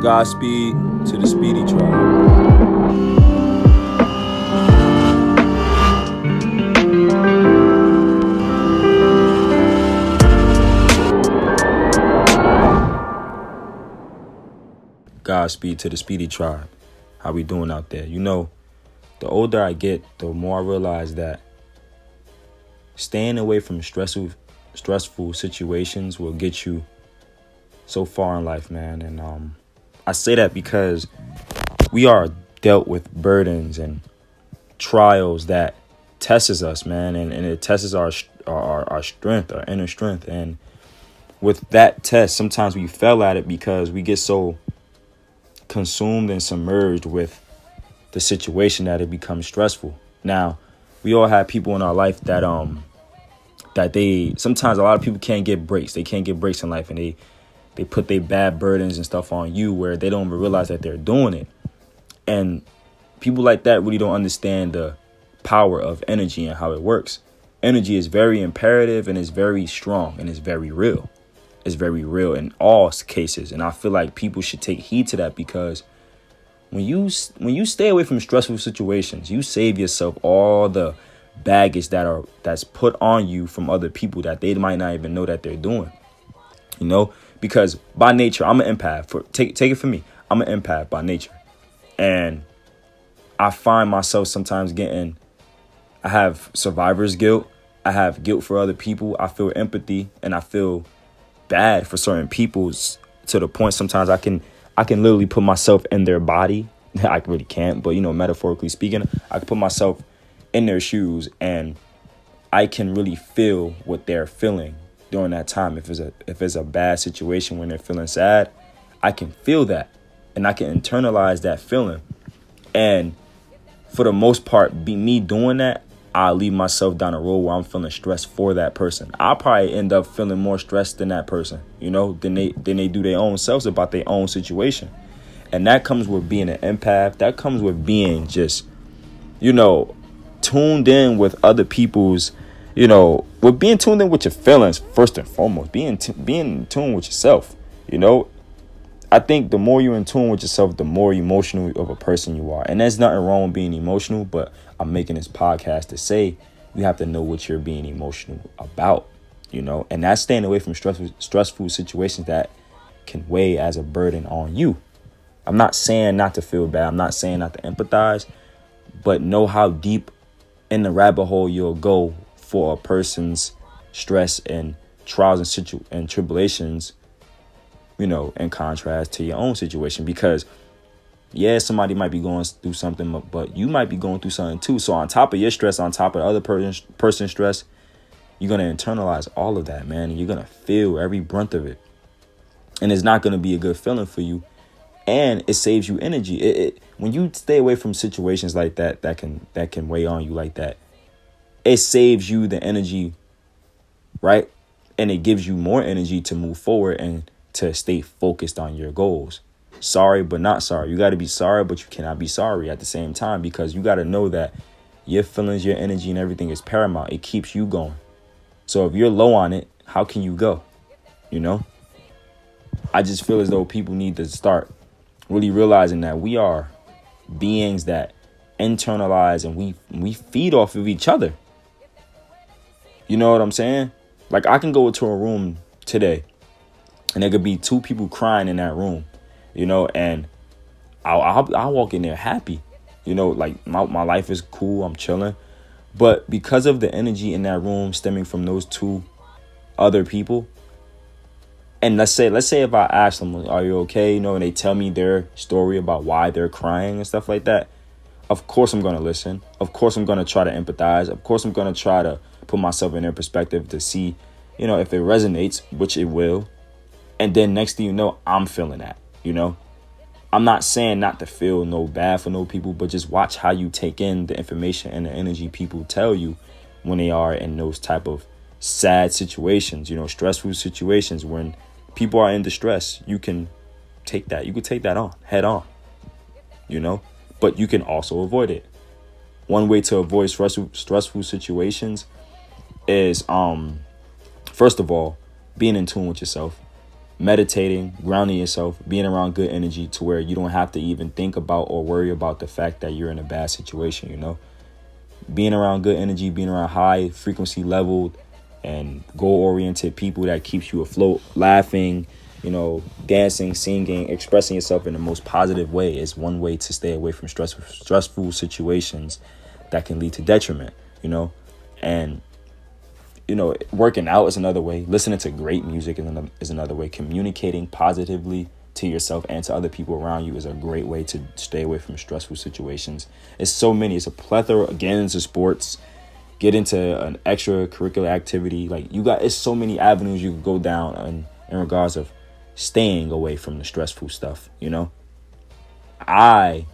Godspeed to the Speedy tribe. Godspeed to the Speedy tribe. How we doing out there? You know, the older I get, the more I realize that staying away from stressful situations will get you so far in life, man. And I say that because we are dealt with burdens and trials that tests us, man, and it tests our strength, our inner strength. And with that test, sometimes we fail at it because we get so consumed and submerged with the situation that it becomes stressful. Now, we all have people in our life that they sometimes a lot of people can't get breaks. They can't get breaks in life, and they put their bad burdens and stuff on you where they don't even realize that they're doing it. And people like that really don't understand the power of energy and how it works. Energy is very imperative and it's very strong and it's very real. It's very real in all cases. And I feel like people should take heed to that, because when you stay away from stressful situations, you save yourself all the baggage that's put on you from other people that they might not even know that they're doing. You know, because by nature, I'm an empath. Take it from me. I'm an empath by nature. And I find myself sometimes I have survivor's guilt. I have guilt for other people. I feel empathy and I feel bad for certain people to the point sometimes I can literally put myself in their body. I really can't, but, you know, metaphorically speaking, I can put myself in their shoes and I can really feel what they're feeling during that time. If it's a bad situation when they're feeling sad, I can feel that and I can internalize that feeling. And for the most part, me doing that, I'll leave myself down a road where I'm feeling stressed for that person. I'll probably end up feeling more stressed than that person, you know, than they do their own selves about their own situation. And that comes with being an empath. That comes with being just, you know, tuned in with other people's, you know, with being tuned in with your feelings first and foremost, being in tune with yourself. You know, I think the more you're in tune with yourself, the more emotional of a person you are. And there's nothing wrong with being emotional, but I'm making this podcast to say you have to know what you're being emotional about, you know, and that's staying away from stressful situations that can weigh as a burden on you. I'm not saying not to feel bad. I'm not saying not to empathize, but know how deep in the rabbit hole you'll go for a person's stress and trials and tribulations, you know, in contrast to your own situation. Because, yeah, somebody might be going through something, but you might be going through something too. So on top of your stress, on top of the other person's stress, you're going to internalize all of that, man. And you're going to feel every brunt of it. And it's not going to be a good feeling for you. And it saves you energy. When you stay away from situations like that can weigh on you like that, it saves you the energy, right? And it gives you more energy to move forward and to stay focused on your goals. Sorry, but not sorry. You got to be sorry, but you cannot be sorry at the same time, because you got to know that your feelings, your energy and everything is paramount. It keeps you going. So if you're low on it, how can you go? You know, I just feel as though people need to start really realizing that we are beings that internalize and we feed off of each other. You know what I'm saying? Like, I can go into a room today and there could be two people crying in that room, you know, and I'll walk in there happy, you know, like my life is cool. I'm chilling. But because of the energy in that room stemming from those two other people, and let's say if I ask them, are you okay? You know, and they tell me their story about why they're crying and stuff like that. Of course, I'm going to listen. Of course, I'm going to try to empathize. Of course, I'm going to try to put myself in their perspective to see, you know, if it resonates, which it will. And then next thing you know, I'm feeling that, you know. I'm not saying not to feel no bad for no people, but just watch how you take in the information and the energy people tell you when they are in those type of sad situations, you know, stressful situations. When people are in distress, you can take that. You can take that on head on, you know, but you can also avoid it. One way to avoid stressful situations is, first of all, being in tune with yourself. meditating, grounding yourself, being around good energy to where you don't have to even think about or worry about the fact that you're in a bad situation, you know? Being around good energy, being around high frequency leveled and goal-oriented people that keeps you afloat, laughing, you know, dancing, singing, expressing yourself in the most positive way is one way to stay away from stressful situations that can lead to detriment, you know? And, you know, working out is another way. Listening to great music is another way. Communicating positively to yourself and to other people around you is a great way to stay away from stressful situations. It's so many. It's a plethora. Get into sports. Get into an extracurricular activity. Like, it's so many avenues you could go down in regards of staying away from the stressful stuff, you know? I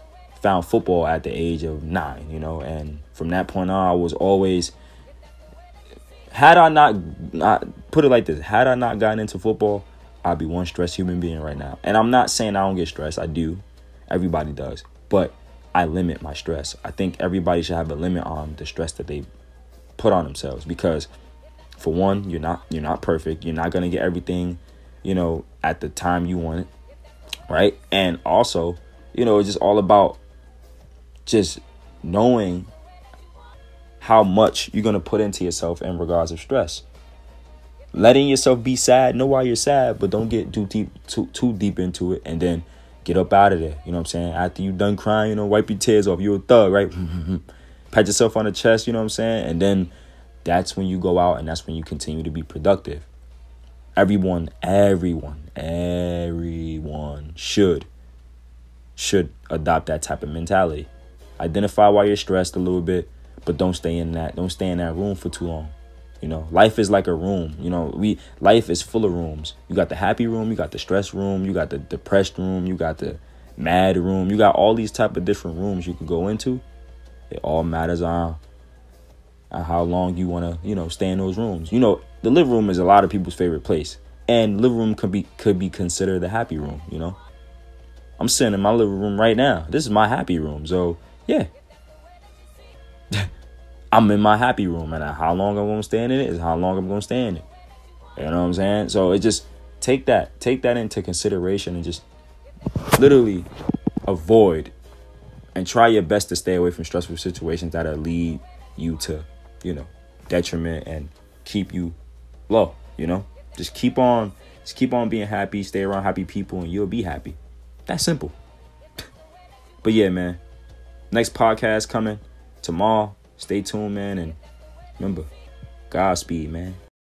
found football at the age of 9, you know, and from that point on, I was always, had I not put it like this, had I not gotten into football, I'd be one stressed human being right now. And I'm not saying I don't get stressed. I do. Everybody does. But I limit my stress. I think everybody should have a limit on the stress that they put on themselves, because for one, you're not perfect. You're not going to get everything, you know, at the time you want it, right? And also, you know, it's just all about just knowing how much you're going to put into yourself in regards of stress. Letting yourself be sad, know why you're sad, but don't get too deep into it, and then get up out of there. You know what I'm saying? After you done crying, you know, wipe your tears off. You're a thug, right? Pat yourself on the chest, you know what I'm saying? And then that's when you go out, and that's when you continue to be productive. Everyone should adopt that type of mentality. Identify why you're stressed a little bit, but don't stay in that room for too long. You know, life is like a room. You know, life is full of rooms. You got the happy room, you got the stress room, you got the depressed room, you got the mad room. You got all these type of different rooms you can go into. It all matters on how long you want to, you know, stay in those rooms. You know, the living room is a lot of people's favorite place, and living room could be considered the happy room. You know, I'm sitting in my living room right now. This is my happy room. So yeah, I'm in my happy room, and how long I'm going to stay in it is how long I'm going to stay in it. You know what I'm saying? So it just take that into consideration, and just literally avoid and try your best to stay away from stressful situations that'll lead you to, you know, detriment and keep you low. You know, just keep on being happy, stay around happy people, and you'll be happy. That's simple. But yeah, man, next podcast coming tomorrow. Stay tuned, man, and remember, Godspeed, man.